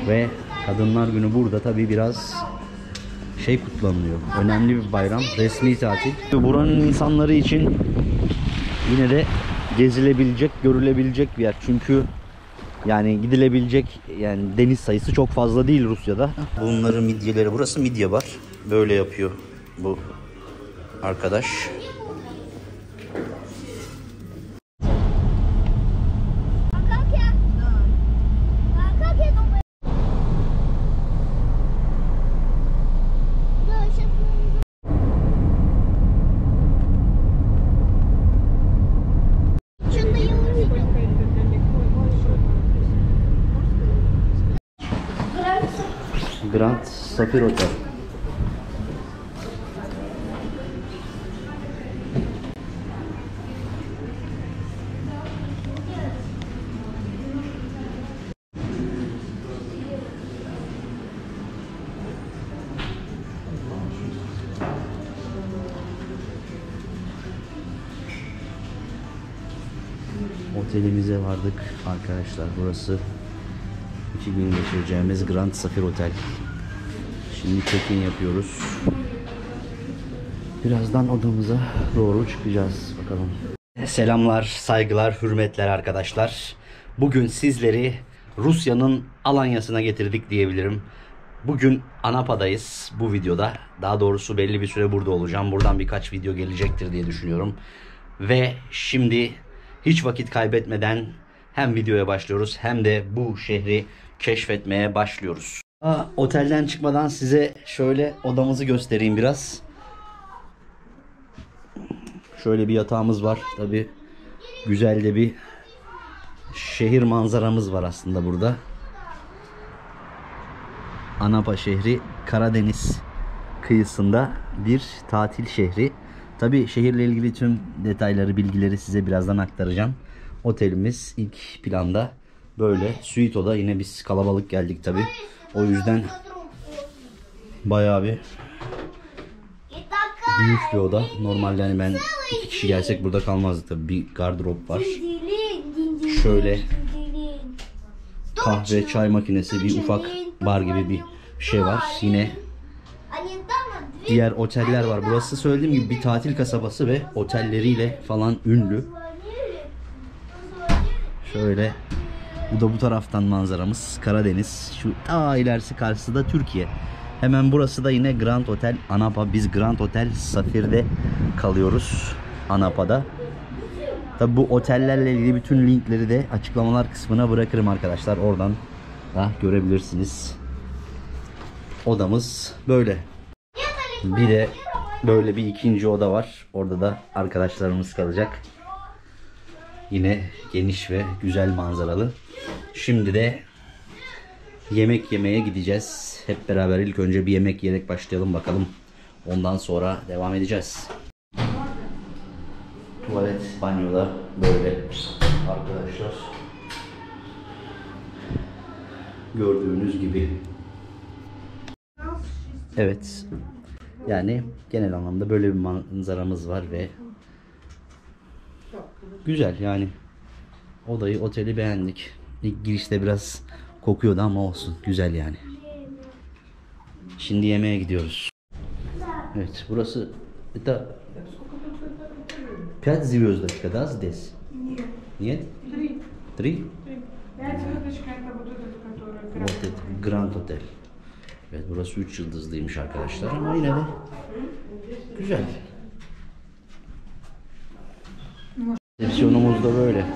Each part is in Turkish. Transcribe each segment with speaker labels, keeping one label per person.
Speaker 1: Ve Kadınlar Günü burada tabii biraz kutlanıyor. Önemli bir bayram, resmi tatil. Buranın insanları için yine de gezilebilecek, görülebilecek bir yer. Çünkü yani gidilebilecek deniz sayısı çok fazla değil Rusya'da. Bunların midyeleri, burası midye var. Böyle yapıyor bu arkadaş. Grand Safir Otel. Otelimize vardık arkadaşlar. Burası 2 gün geçireceğimiz Grand Safir Otel. Şimdi check-in yapıyoruz. Birazdan odamıza doğru çıkacağız. Bakalım. Selamlar, saygılar, hürmetler arkadaşlar. Bugün sizleri Rusya'nın Alanya'sına getirdik diyebilirim. Bugün Anapa'dayız bu videoda. Daha doğrusu belli bir süre burada olacağım. Buradan birkaç video gelecektir diye düşünüyorum. Ve şimdi hiç vakit kaybetmeden hem videoya başlıyoruz hem de bu şehri keşfetmeye başlıyoruz. Otelden çıkmadan size şöyle odamızı göstereyim biraz. Şöyle bir yatağımız var. Tabii güzel de bir şehir manzaramız var aslında burada. Anapa şehri Karadeniz kıyısında bir tatil şehri. Tabii şehirle ilgili tüm detayları, bilgileri size birazdan aktaracağım. Otelimiz ilk planda böyle. Suite oda. Yine biz kalabalık geldik tabii. O yüzden bayağı bir büyük bir oda. Normalde hani ben 2 kişi gelsek burada kalmazdık tabii. Bir gardırop var. Şöyle kahve, çay makinesi, bir ufak bar gibi bir şey var. Yine diğer oteller var. Burası söylediğim gibi bir tatil kasabası ve otelleriyle falan ünlü. Şöyle bu da bu taraftan manzaramız Karadeniz. Şu ta ilerisi karşısı da Türkiye. Hemen burası da yine Grand Otel Anapa. Biz Grand Otel Safir'de kalıyoruz Anapa'da. Tabi bu otellerle ilgili bütün linkleri de açıklamalar kısmına bırakırım arkadaşlar. Oradan da görebilirsiniz. Odamız böyle. Bir de böyle bir ikinci oda var. Orada da arkadaşlarımız kalacak. Yine geniş ve güzel manzaralı. Şimdi de yemek yemeye gideceğiz. Hep beraber ilk önce bir yemek yiyerek başlayalım bakalım. Ondan sonra devam edeceğiz. Tuvalet, banyoda böyle arkadaşlar. Gördüğünüz gibi. Evet. Yani genel anlamda böyle bir manzaramız var ve güzel yani. Odayı, oteli beğendik. İlk girişte biraz kokuyordu ama olsun. Güzel yani. Şimdi yemeğe gidiyoruz. Evet, burası это 5 звездочка, да, здесь? Нет? 3?
Speaker 2: 5 звездочка это вот этот, который...
Speaker 1: Вот это Grand Hotel. Evet, burası 3 yıldızlıymış arkadaşlar ama yine de güzel. Resepsiyonumuz da böyle.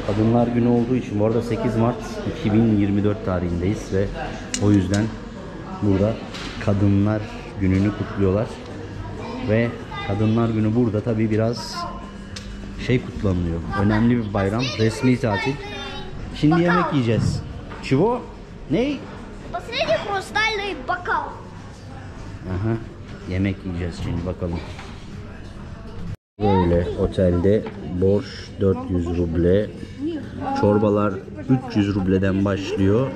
Speaker 1: Kadınlar Günü olduğu için bu arada 8 Mart 2024 tarihindeyiz ve o yüzden burada Kadınlar Günü'nü kutluyorlar. Ve Kadınlar Günü burada tabii biraz kutlanıyor. Önemli bir bayram, resmi tatil. Şimdi yemek yiyeceğiz. Чего? Ne?
Speaker 3: Последний хрустальный бокал.
Speaker 1: Aha, yemek yiyeceğiz şimdi bakalım. Böyle otelde borş 400 ruble, çorbalar 300 rubleden başlıyor,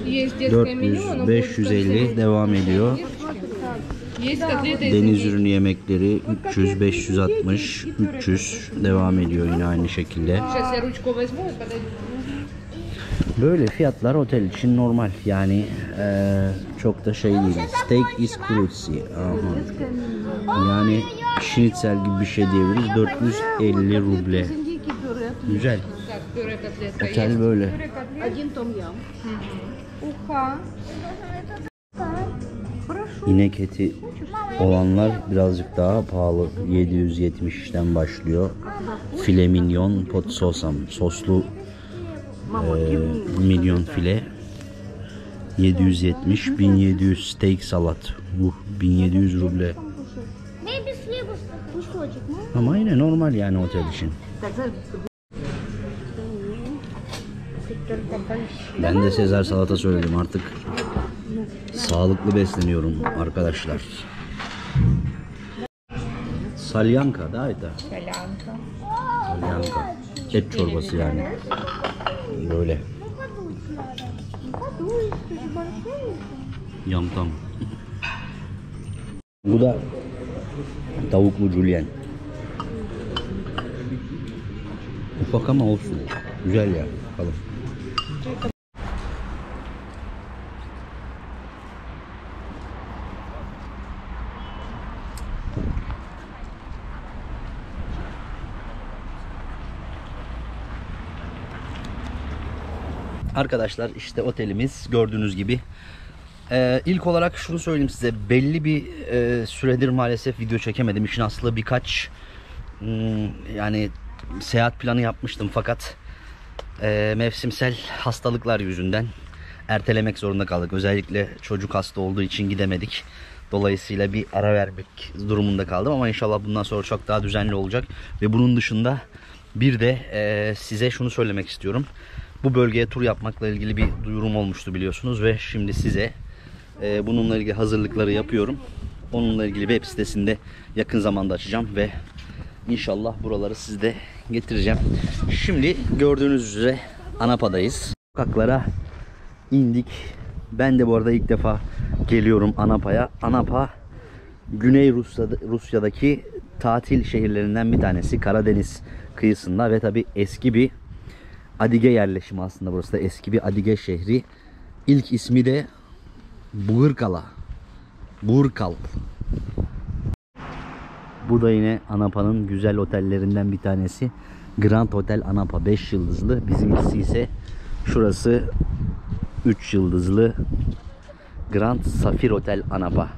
Speaker 1: 400-550 devam ediyor. Deniz ürünü yemekleri 300-560, 300 devam ediyor yine aynı şekilde. Böyle fiyatlar otel için normal. Yani çok da şey değil. Steak is cruci. Yani schnitzel gibi bir şey diyebiliriz. 450 ruble. Güzel. Otel böyle.
Speaker 2: Уха.
Speaker 1: İnek eti olanlar birazcık daha pahalı. 770'ten başlıyor. File mignon pot sosam. Soslu milyon file. 770, 1700 steak salat. 1700 ruble.
Speaker 3: Дай без хлеба кусочек, ну?
Speaker 1: Ama yine normal yani otel için. Ben de Sezar salata söyledim artık. Sağlıklı besleniyorum arkadaşlar. Salyanka da ayda. Salyanka. Et çorbası yani. Böyle. Yamtam. Bu da tavuklu julienne. Ufak ama olsun. Güzel ya. Bakalım. Arkadaşlar işte otelimiz gördüğünüz gibi. İlk olarak şunu söyleyeyim size. Belli bir süredir maalesef video çekemedim. İşin aslı birkaç yani seyahat planı yapmıştım fakat mevsimsel hastalıklar yüzünden ertelemek zorunda kaldık. Özellikle çocuk hasta olduğu için gidemedik. Dolayısıyla bir ara vermek durumunda kaldım ama inşallah bundan sonra çok daha düzenli olacak. Ve bunun dışında bir de size şunu söylemek istiyorum. Bu bölgeye tur yapmakla ilgili bir duyurum olmuştu biliyorsunuz ve şimdi size bununla ilgili hazırlıkları yapıyorum. Onunla ilgili web sitesinde yakın zamanda açacağım ve inşallah buraları sizde getireceğim. Şimdi gördüğünüz üzere Anapa'dayız. Sokaklara indik. Ben de bu arada ilk defa geliyorum Anapa'ya. Anapa Güney Rusya'daki tatil şehirlerinden bir tanesi. Karadeniz kıyısında ve tabi eski bir Adige yerleşimi aslında burası da eski bir Adige şehri. İlk ismi de Buğırkala. Buğırkal. Bu da yine Anapa'nın güzel otellerinden bir tanesi. Grand Hotel Anapa 5 yıldızlı. Bizimkisi ise şurası 3 yıldızlı Grand Safir Hotel Anapa.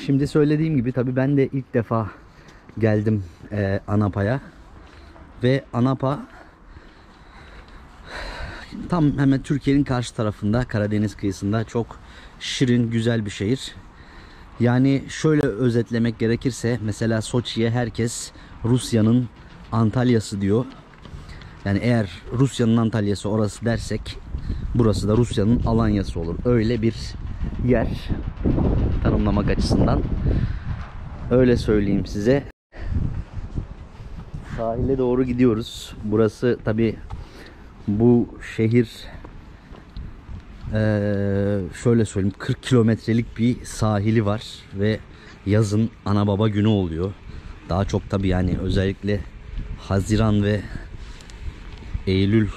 Speaker 1: Şimdi söylediğim gibi tabii ben de ilk defa geldim Anapa'ya ve Anapa tam hemen Türkiye'nin karşı tarafında Karadeniz kıyısında çok şirin güzel bir şehir. Yani şöyle özetlemek gerekirse mesela Soçi'ye herkes Rusya'nın Antalya'sı diyor. Yani eğer Rusya'nın Antalya'sı orası dersek burası da Rusya'nın Alanya'sı olur. Öyle bir yer tanımlamak açısından. Öyle söyleyeyim size. Sahile doğru gidiyoruz. Burası tabi bu şehir şöyle söyleyeyim 40 kilometrelik bir sahili var ve yazın ana baba günü oluyor. Daha çok tabi yani özellikle Haziran ve Eylül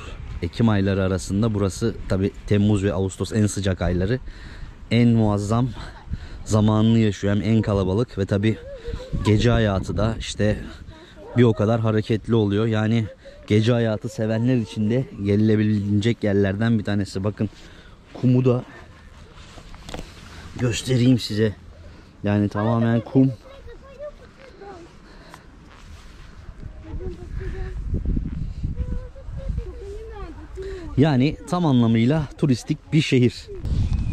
Speaker 1: Ekim ayları arasında burası tabi Temmuz ve Ağustos en sıcak ayları. En muazzam zamanını yaşıyor, hem en kalabalık ve tabi gece hayatı da işte bir o kadar hareketli oluyor. Yani gece hayatı sevenler için de gelinebilecek yerlerden bir tanesi. Bakın kumu da göstereyim size. Yani tamamen kum. Yani tam anlamıyla turistik bir şehir.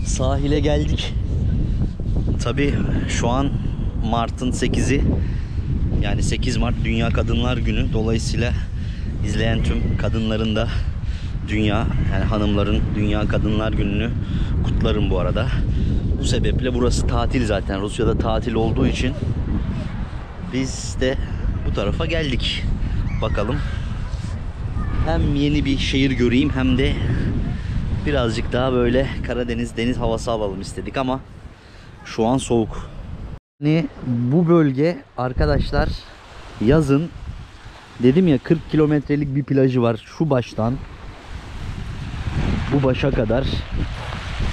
Speaker 1: Sahile geldik. Tabii şu an Mart'ın 8'i. Yani 8 Mart Dünya Kadınlar Günü. Dolayısıyla izleyen tüm kadınların da yani hanımların Dünya Kadınlar Günü'nü kutlarım bu arada. Bu sebeple burası tatil zaten. Rusya'da tatil olduğu için biz de bu tarafa geldik. Bakalım. Hem yeni bir şehir göreyim hem de birazcık daha böyle Karadeniz deniz havası alalım istedik ama şu an soğuk. Yani bu bölge arkadaşlar yazın dedim ya 40 kilometrelik bir plajı var. Şu baştan bu başa kadar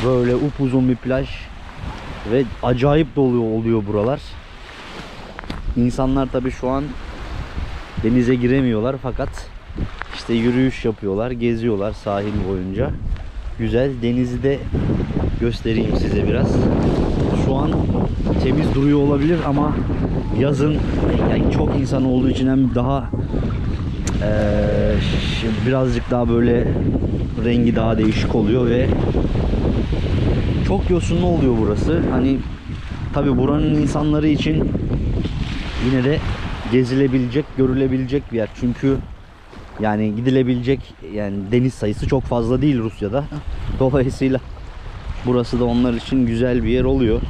Speaker 1: böyle upuzun bir plaj ve acayip dolu oluyor buralar. İnsanlar tabii şu an denize giremiyorlar fakat işte yürüyüş yapıyorlar, geziyorlar sahil boyunca. Güzel, denizi de göstereyim size biraz. Şu an temiz duruyor olabilir ama yazın yani çok insan olduğu için hem daha birazcık daha böyle rengi daha değişik oluyor ve çok yosunlu oluyor burası. Hani tabi buranın insanları için yine de gezilebilecek, görülebilecek bir yer. Çünkü yani gidilebilecek yani deniz sayısı çok fazla değil Rusya'da. Dolayısıyla burası da onlar için güzel bir yer oluyor.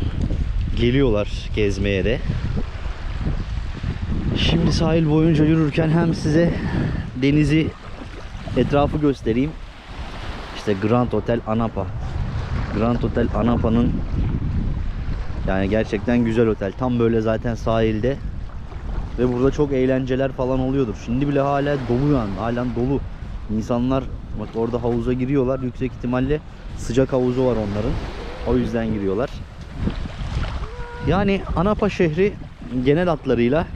Speaker 1: Geliyorlar gezmeye de. Şimdi sahil boyunca yürürken hem size denizi, etrafı göstereyim. İşte Grand Hotel Anapa. Grand Hotel Anapa'nın yani gerçekten güzel otel. Tam böyle zaten sahilde. Ve burada çok eğlenceler falan oluyordur. Şimdi bile hala dolu yani. Halen dolu. İnsanlar bak orada havuza giriyorlar. Yüksek ihtimalle sıcak havuzu var onların. O yüzden giriyorlar. Yani Anapa şehri genel hatlarıyla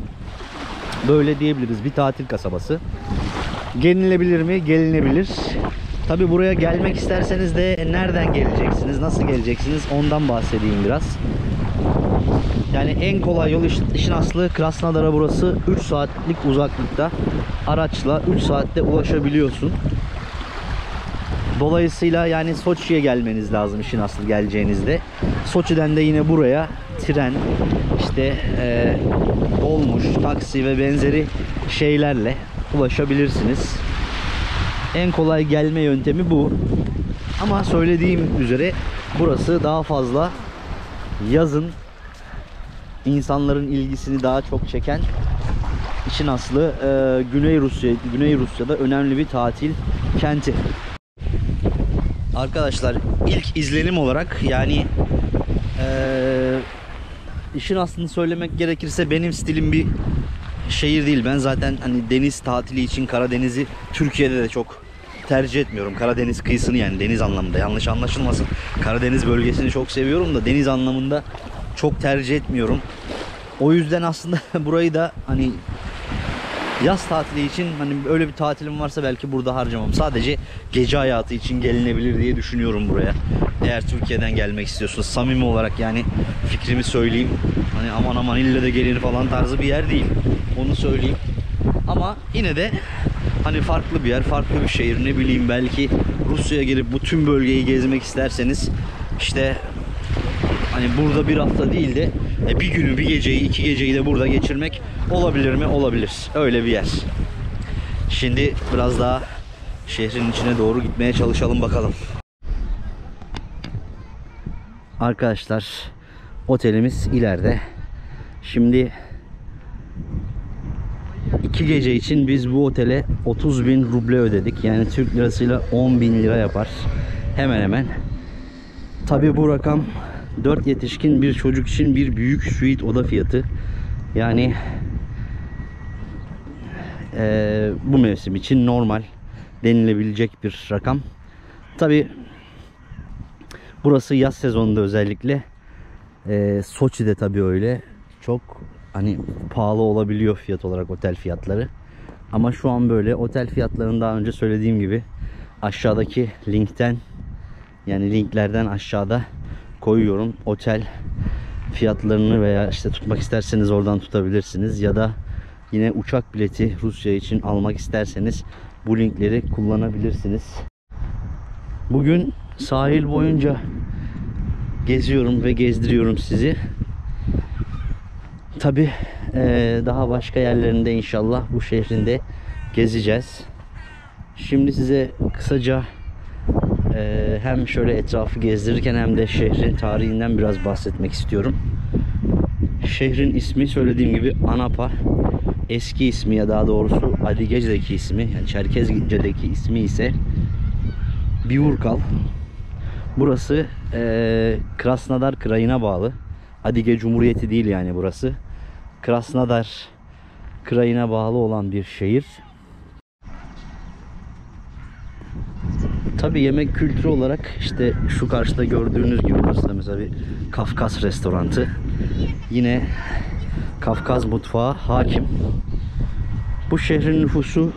Speaker 1: böyle diyebiliriz. Bir tatil kasabası. Gelinebilir mi? Gelinebilir. Tabi buraya gelmek isterseniz de nereden geleceksiniz? Nasıl geleceksiniz? Ondan bahsedeyim biraz. Yani en kolay yol işin aslı Krasnodar'a burası 3 saatlik uzaklıkta. Araçla 3 saatte ulaşabiliyorsun. Dolayısıyla yani Soçi'ye gelmeniz lazım işin aslı geleceğinizde. Soçi'den de yine buraya tren, işte dolmuş, taksi ve benzeri şeylerle ulaşabilirsiniz. En kolay gelme yöntemi bu. Ama söylediğim üzere burası daha fazla yazın insanların ilgisini daha çok çeken, işin aslı Güney Rusya'da önemli bir tatil kenti. Arkadaşlar ilk izlenim olarak yani işin aslını söylemek gerekirse benim stilim bir şehir değil. Ben zaten hani deniz tatili için Karadeniz'i Türkiye'de de çok tercih etmiyorum. Karadeniz kıyısını yani deniz anlamında yanlış anlaşılmasın. Karadeniz bölgesini çok seviyorum da deniz anlamında çok tercih etmiyorum. O yüzden aslında burayı da hani yaz tatili için hani öyle bir tatilim varsa belki burada harcamam. Sadece gece hayatı için gelinebilir diye düşünüyorum buraya. Eğer Türkiye'den gelmek istiyorsunuz samimi olarak yani fikrimi söyleyeyim. Hani aman aman ille de gelir falan tarzı bir yer değil. Onu söyleyeyim. Ama yine de hani farklı bir yer, farklı bir şehir, ne bileyim belki Rusya'ya gelip bu tüm bölgeyi gezmek isterseniz işte hani burada bir hafta değil de bir günü, bir geceyi, 2 geceyi de burada geçirmek olabilir mi? Olabilir. Öyle bir yer. Şimdi biraz daha şehrin içine doğru gitmeye çalışalım bakalım. Arkadaşlar otelimiz ileride. Şimdi 2 gece için biz bu otele 30.000 ruble ödedik. Yani Türk lirasıyla 10.000 lira yapar. Hemen hemen. Tabi bu rakam 4 yetişkin bir çocuk için bir büyük suite oda fiyatı. Yani bu mevsim için normal denilebilecek bir rakam. Tabi burası yaz sezonunda özellikle Soçi'de tabi öyle çok hani pahalı olabiliyor fiyat olarak otel fiyatları. Ama şu an böyle otel fiyatlarını daha önce söylediğim gibi aşağıdaki linkten yani linklerden aşağıda koyuyorum. Otel fiyatlarını veya işte tutmak isterseniz oradan tutabilirsiniz ya da yine uçak bileti Rusya için almak isterseniz bu linkleri kullanabilirsiniz. Bugün sahil boyunca geziyorum ve gezdiriyorum sizi. Tabi daha başka yerlerinde inşallah bu şehrinde gezeceğiz. Şimdi size kısaca hem şöyle etrafı gezdirirken hem de şehrin tarihinden biraz bahsetmek istiyorum. Şehrin ismi söylediğim gibi Anapa. Eski ismi ya daha doğrusu Adigece'deki ismi yani Çerkezce'deki ismi ise Biurkal. Burası Krasnodar Krayı'na bağlı. Adige Cumhuriyeti değil yani burası. Krasnodar krayına bağlı olan bir şehir. Tabii yemek kültürü olarak işte şu karşıda gördüğünüz gibi burası da mesela bir Kafkas restoranı. Yine Kafkas mutfağı hakim. Bu şehrin nüfusu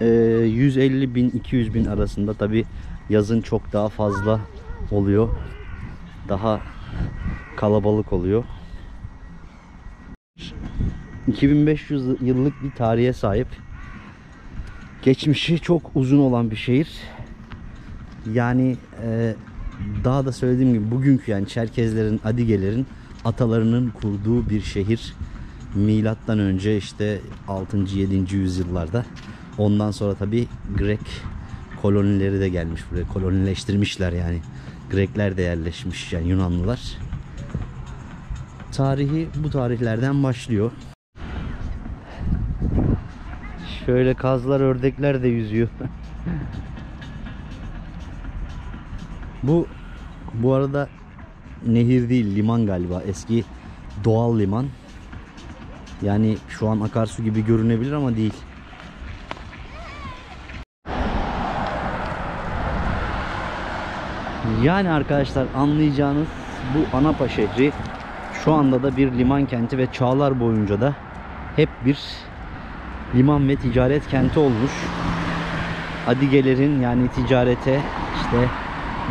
Speaker 1: 150 bin 200 bin arasında. Tabii yazın çok daha fazla oluyor. Daha kalabalık oluyor. 2500 yıllık bir tarihe sahip. Geçmişi çok uzun olan bir şehir. Yani daha da söylediğim gibi bugünkü yani Çerkezlerin, Adigelerin atalarının kurduğu bir şehir. Milattan önce işte 6. 7. yüzyıllarda. Ondan sonra tabii Grek kolonileri de gelmiş buraya. Kolonileştirmişler yani. Grekler de yerleşmiş yani Yunanlılar. Tarihi bu tarihlerden başlıyor. Şöyle kazlar, ördekler de yüzüyor. Bu arada nehir değil, liman galiba. Eski doğal liman. Yani şu an akarsu gibi görünebilir ama değil. Yani arkadaşlar anlayacağınız bu Anapa şehri şu anda da bir liman kenti ve çağlar boyunca da hep bir liman ve ticaret kenti olmuş. Adigelerin yani ticarete işte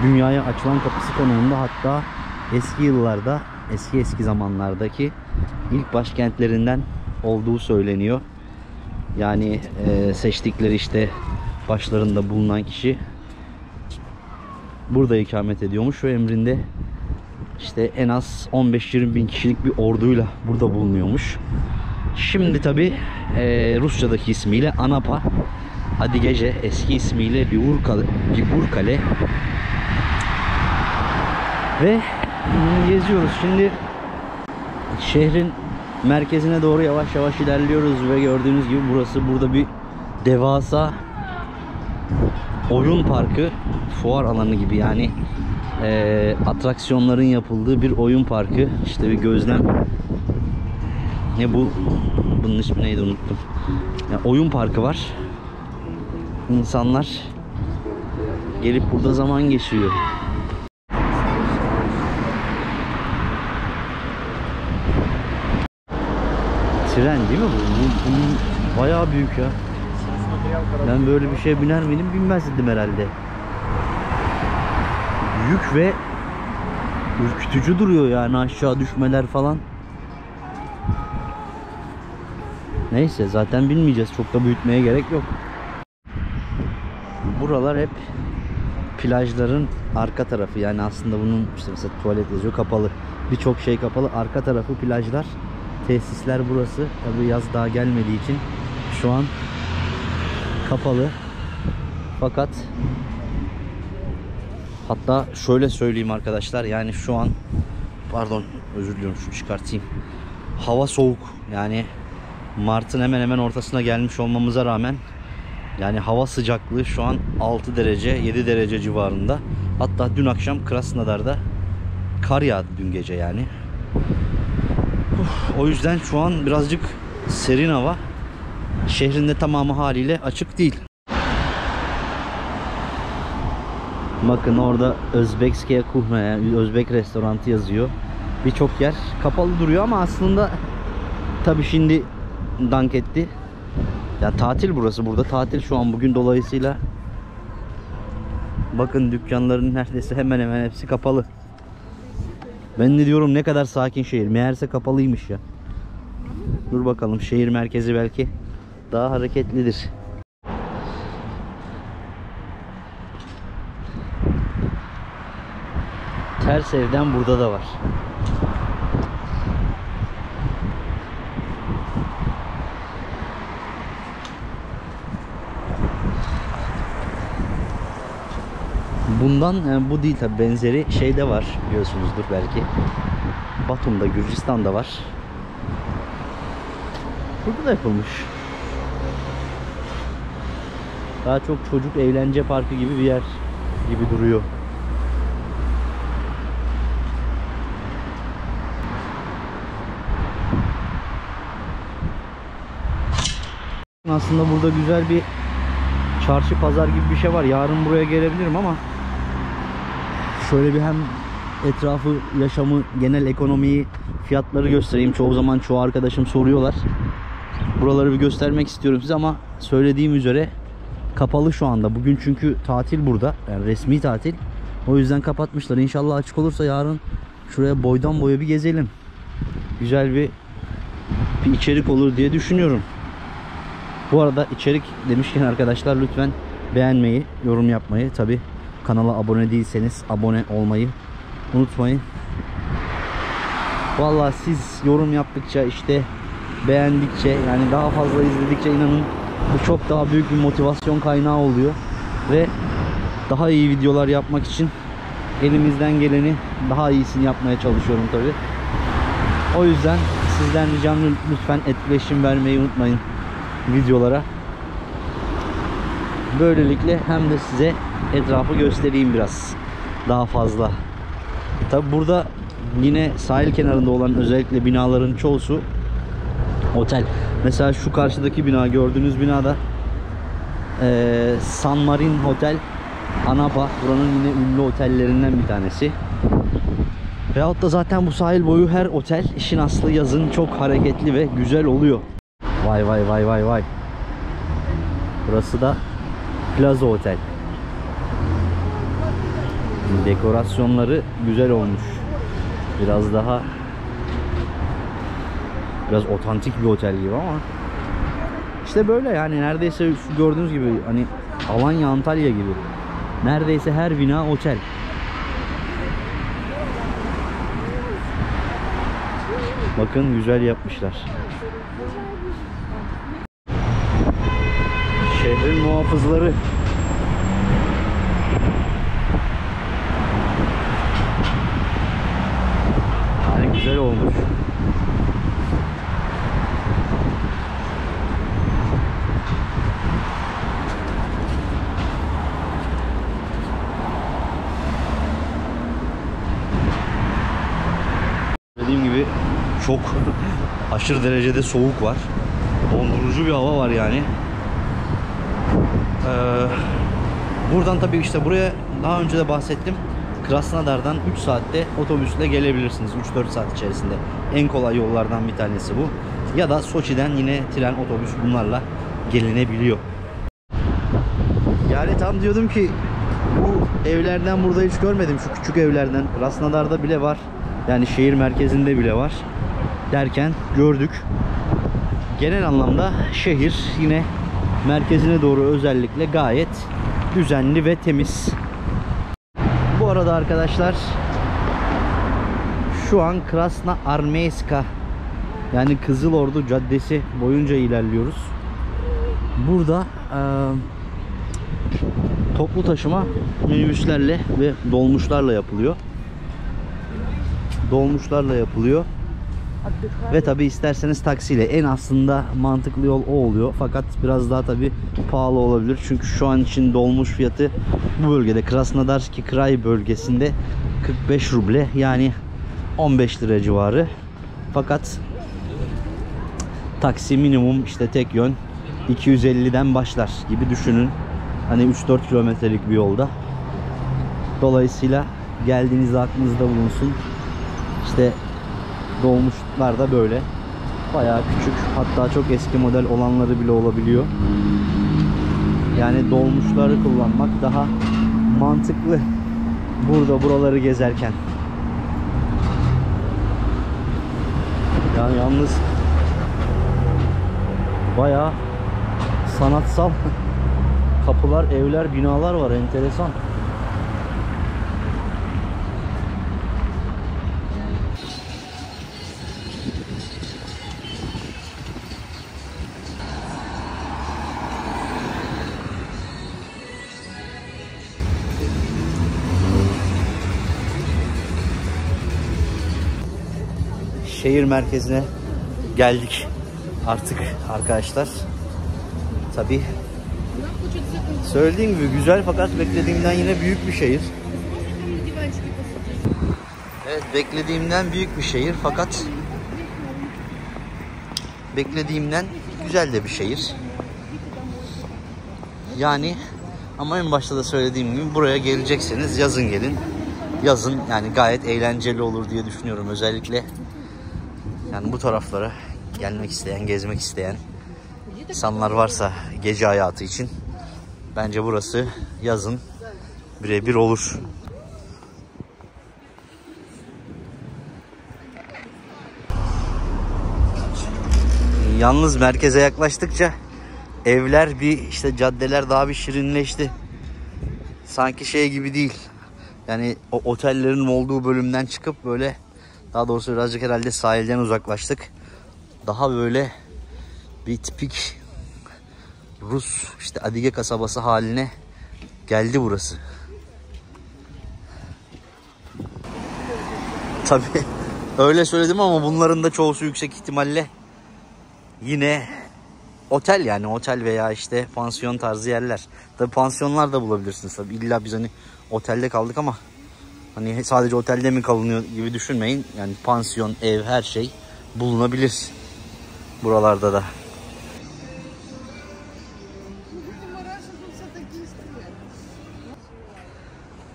Speaker 1: dünyaya açılan kapısı konumunda, hatta eski yıllarda eski zamanlardaki ilk başkentlerinden olduğu söyleniyor. Yani seçtikleri işte başlarında bulunan kişi burada ikamet ediyormuş ve emrinde işte en az 15-20 bin kişilik bir orduyla burada bulunuyormuş. Şimdi tabi Rusçadaki ismiyle Anapa, Adigece eski ismiyle Biburkale ve geziyoruz. Şimdi şehrin merkezine doğru yavaş yavaş ilerliyoruz ve gördüğünüz gibi burada bir devasa oyun parkı, fuar alanı gibi yani atraksiyonların yapıldığı bir oyun parkı. İşte bir gözlem, ne bu, bunun ismi neydi unuttum. Yani oyun parkı var. İnsanlar gelip burada zaman geçiriyor. Tren değil mi bu? Bu bayağı büyük ya. Ben böyle bir şeye biner miydim bilmezdim herhalde. Büyük ve ürkütücü duruyor yani, aşağı düşmeler falan. Neyse zaten bilmeyeceğiz, çok da büyütmeye gerek yok. Buralar hep plajların arka tarafı, yani aslında bunun işte mesela tuvalet yazıyor, kapalı. Birçok şey kapalı. Arka tarafı plajlar, tesisler burası. Tabii yaz daha gelmediği için şu an kapalı. Fakat hatta şöyle söyleyeyim arkadaşlar, yani şu an, pardon özür diliyorum, şunu çıkartayım. Hava soğuk, yani Mart'ın hemen hemen ortasına gelmiş olmamıza rağmen yani hava sıcaklığı şu an 6 derece 7 derece civarında. Hatta dün akşam Krasnodar'da kar yağdı, dün gece yani. O yüzden şu an birazcık serin hava. Şehrin de tamamı haliyle açık değil. Bakın orada Özbekskiye Kuhne, yani Özbek restoranı yazıyor. Birçok yer kapalı duruyor ama aslında tabii şimdi dank etti. Ya tatil burası, burada tatil şu an bugün, dolayısıyla bakın dükkanların neredeyse hemen hemen hepsi kapalı. Ben de diyorum ne kadar sakin şehir, meğerse kapalıymış ya. Dur bakalım, şehir merkezi belki daha hareketlidir. Ters evden burada da var. Bundan bu değil tabi, benzeri şey de var, biliyorsunuzdur belki. Batum'da, Gürcistan'da var. Burada da yapılmış. Daha çok çocuk eğlence parkı gibi bir yer gibi duruyor. Aslında burada güzel bir çarşı pazar gibi bir şey var. Yarın buraya gelebilirim ama şöyle bir hem etrafı, yaşamı, genel ekonomiyi, fiyatları göstereyim. Çoğu zaman çoğu arkadaşım soruyorlar. Buraları bir göstermek istiyorum size ama söylediğim üzere kapalı şu anda. Bugün çünkü tatil burada. Yani resmi tatil. O yüzden kapatmışlar. İnşallah açık olursa yarın şuraya boydan boya bir gezelim. Güzel bir içerik olur diye düşünüyorum. Bu arada içerik demişken arkadaşlar lütfen beğenmeyi, yorum yapmayı, tabi kanala abone değilseniz abone olmayı unutmayın. Vallahi siz yorum yaptıkça, işte beğendikçe, yani daha fazla izledikçe inanın bu çok daha büyük bir motivasyon kaynağı oluyor ve daha iyi videolar yapmak için elimizden geleni daha iyisini yapmaya çalışıyorum tabi. O yüzden sizden ricam lütfen etkileşim vermeyi unutmayın videolara. Böylelikle hem de size etrafı göstereyim biraz daha fazla. Tabi burada yine sahil kenarında olan özellikle binaların çoğusu otel. Mesela şu karşıdaki bina, gördüğünüz binada San Marin Hotel Anapa, buranın yine ünlü otellerinden bir tanesi. Veyahut da zaten bu sahil boyu her otel işin aslı yazın çok hareketli ve güzel oluyor. Vay vay vay vay vay. Burası da Plaza Otel. Dekorasyonları güzel olmuş. Biraz otantik bir otel gibi ama işte böyle yani, neredeyse şu gördüğünüz gibi hani Alanya, Antalya gibi. Neredeyse her bina otel. Bakın güzel yapmışlar. Şehrin muhafızları. Yani güzel olmuş. Dediğim gibi çok aşırı derecede soğuk var. Dondurucu bir hava var yani. Buradan tabii işte buraya daha önce de bahsettim. Krasnodar'dan 3 saatte otobüsle gelebilirsiniz. 3-4 saat içerisinde. En kolay yollardan bir tanesi bu. Ya da Soçi'den yine tren, otobüs, bunlarla gelinebiliyor. Yani tam diyordum ki bu evlerden burada hiç görmedim, şu küçük evlerden. Krasnodar'da bile var. Yani şehir merkezinde bile var. Derken gördük. Genel anlamda şehir yine merkezine doğru özellikle gayet düzenli ve temiz. Bu arada arkadaşlar şu an Krasnoarmeyska, yani Kızıl Ordu Caddesi boyunca ilerliyoruz. Burada toplu taşıma minibüslerle ve dolmuşlarla yapılıyor. Ve tabi isterseniz taksiyle, en aslında mantıklı yol o oluyor. Fakat biraz daha tabi pahalı olabilir. Çünkü şu an için dolmuş fiyatı bu bölgede, Krasnodarski Kray bölgesinde 45 ruble, yani 15 lira civarı. Fakat taksi minimum işte tek yön 250'den başlar gibi düşünün. Hani 3-4 kilometrelik bir yolda. Dolayısıyla geldiğinizde aklınızda bulunsun. İşte dolmuşlar da böyle. Bayağı küçük, hatta çok eski model olanları bile olabiliyor. Yani dolmuşları kullanmak daha mantıklı buraları gezerken. Yani yalnız bayağı sanatsal kapılar, evler, binalar var, enteresan. Şehir merkezine geldik artık arkadaşlar. Tabii söylediğim gibi güzel, fakat beklediğimden yine büyük bir şehir. Evet, beklediğimden büyük bir şehir fakat beklediğimden güzel de bir şehir. Yani ama en başta da söylediğim gibi buraya gelecekseniz yazın gelin. Yazın yani gayet eğlenceli olur diye düşünüyorum. Özellikle yani bu taraflara gelmek isteyen, gezmek isteyen insanlar varsa gece hayatı için bence burası yazın birebir olur. Yalnız merkeze yaklaştıkça evler bir işte caddeler daha bir şirinleşti. Sanki şey gibi değil. Yani o otellerin olduğu bölümden çıkıp böyle daha doğrusu birazcık herhalde sahilden uzaklaştık. Daha böyle bir tipik Rus işte Adige kasabası haline geldi burası. Tabii öyle söyledim ama bunların da çoğusu yüksek ihtimalle yine otel, yani otel veya işte pansiyon tarzı yerler. Tabii pansiyonlar da bulabilirsiniz tabii. İlla biz hani otelde kaldık ama hani sadece otelde mi kalınıyor gibi düşünmeyin. Yani pansiyon, ev, her şey bulunabilir buralarda da.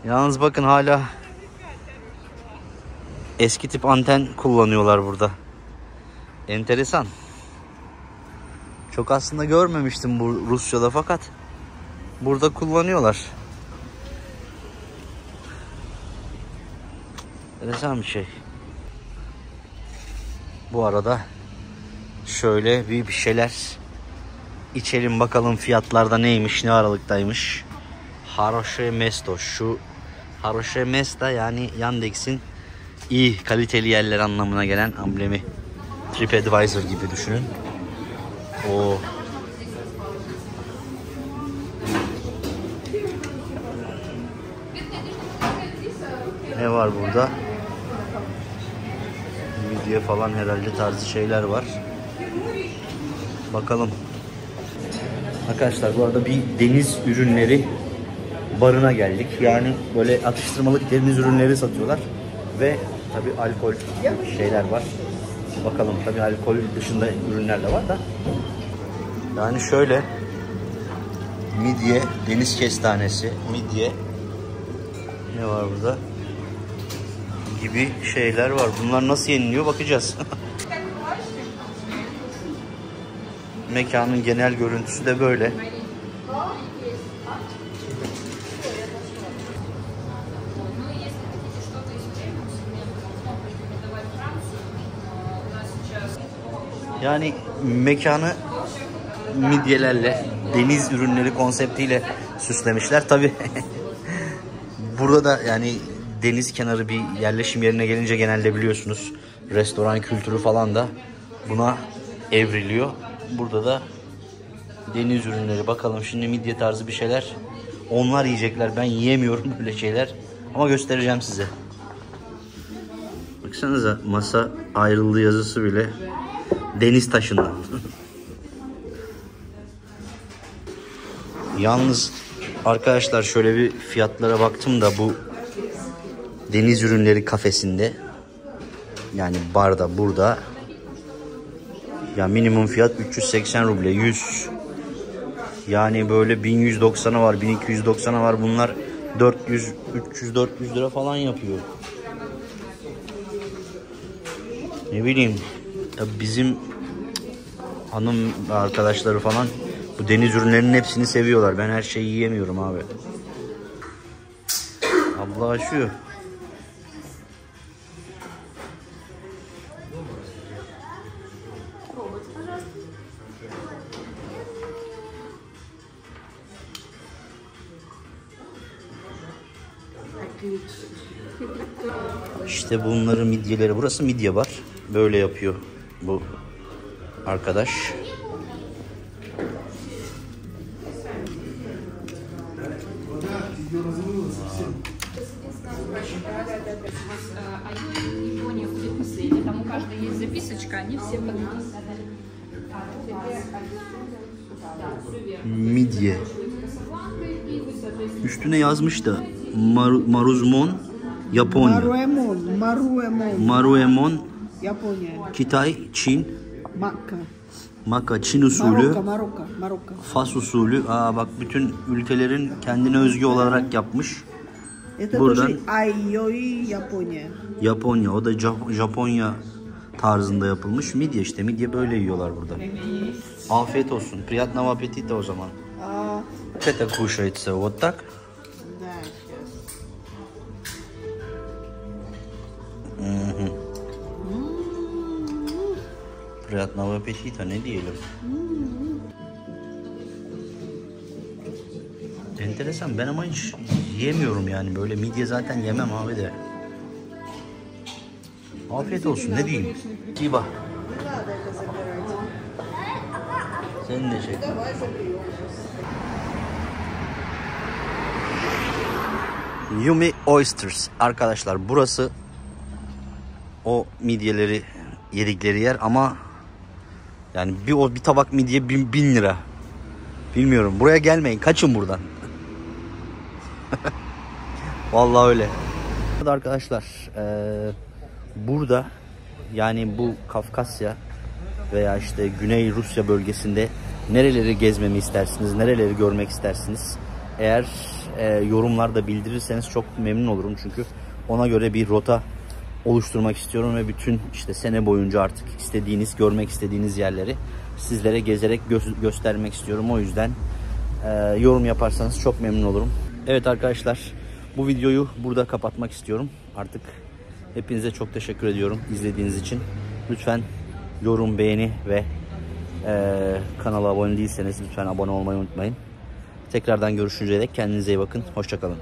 Speaker 1: Yalnız bakın hala eski tip anten kullanıyorlar burada. Enteresan. Çok aslında görmemiştim bu Rusya'da fakat burada kullanıyorlar. Enteresan bir şey. Bu arada şöyle bir şeyler içelim bakalım fiyatlarda neymiş, ne aralıktaymış. Хорошее место. Şu Хорошее место yani Yandex'in iyi, kaliteli yerler anlamına gelen amblemi. TripAdvisor gibi düşünün. O ne var burada? Midye falan herhalde tarzı şeyler var. Bakalım. Arkadaşlar bu arada bir deniz ürünleri barına geldik. Yani böyle atıştırmalık deniz ürünleri satıyorlar. Ve tabi alkol şeyler var. Bakalım, tabi alkol dışında ürünler de var da. Yani şöyle midye, deniz kestanesi, midye, ne var burada gibi şeyler var. Bunlar nasıl yeniliyor bakacağız. Mekanın genel görüntüsü de böyle. Yani mekanı midyelerle, deniz ürünleri konseptiyle süslemişler. Tabii burada da yani deniz kenarı bir yerleşim yerine gelince genelde biliyorsunuz restoran kültürü falan da buna evriliyor. Burada da deniz ürünleri. Bakalım şimdi midye tarzı bir şeyler. Onlar yiyecekler. Ben yiyemiyorum böyle şeyler. Ama göstereceğim size. Baksanıza masa ayrıldı yazısı bile deniz taşından. Yalnız arkadaşlar şöyle bir fiyatlara baktım da bu deniz ürünleri kafesinde, yani barda burada ya minimum fiyat 380 ruble, 100. Yani böyle 1190'a var, 1290'a var. Bunlar 400, 300, 400 lira falan yapıyor. Ne bileyim ya, bizim hanım arkadaşları falan bu deniz ürünlerinin hepsini seviyorlar. Ben her şeyi yiyemiyorum abi. Abla aşıyor. İşte bunların midyeleri. Burası midye bar. Böyle yapıyor bu arkadaş. Midye. Üstüne yazmış da Maruzmon Japonya.
Speaker 4: Maruemon.
Speaker 1: Maruemon
Speaker 4: Japonya.
Speaker 1: Kitay, Çin.
Speaker 4: Makka.
Speaker 1: Maka, Çin usulü.
Speaker 4: Marokka.
Speaker 1: Fas usulü. Aa bak, bütün ülkelerin kendine özgü olarak yapmış. Buradan
Speaker 4: Aioi Japonya.
Speaker 1: Japonya. O da Japonya tarzında yapılmış. Midye işte. Midye böyle yiyorlar burada. Afiyet olsun. Приятного аппетита o zaman. Это кушается вот так.
Speaker 4: Да, сейчас.
Speaker 1: Приятного аппетита ne diyelim. Enteresan, ben ama hiç yiyemiyorum yani, böyle midye zaten yemem abi de. Afiyet olsun, ne diyeyim. İba. Sen de çek. Yumi Oysters arkadaşlar, burası o midyeleri yedikleri yer ama yani bir tabak midye 1000 lira. Bilmiyorum, buraya gelmeyin, kaçın buradan. Vallahi öyle. Arkadaşlar burada yani bu Kafkasya veya işte Güney Rusya bölgesinde nereleri gezmemi istersiniz, nereleri görmek istersiniz? Eğer yorumlarda bildirirseniz çok memnun olurum, çünkü ona göre bir rota oluşturmak istiyorum ve bütün işte sene boyunca artık istediğiniz, görmek istediğiniz yerleri sizlere gezerek göstermek istiyorum. O yüzden yorum yaparsanız çok memnun olurum. Evet arkadaşlar, bu videoyu burada kapatmak istiyorum. Artık hepinize çok teşekkür ediyorum izlediğiniz için. Lütfen yorum, beğeni ve kanala abone değilseniz lütfen abone olmayı unutmayın. Tekrardan görüşünceye dek kendinize iyi bakın. Hoşça kalın.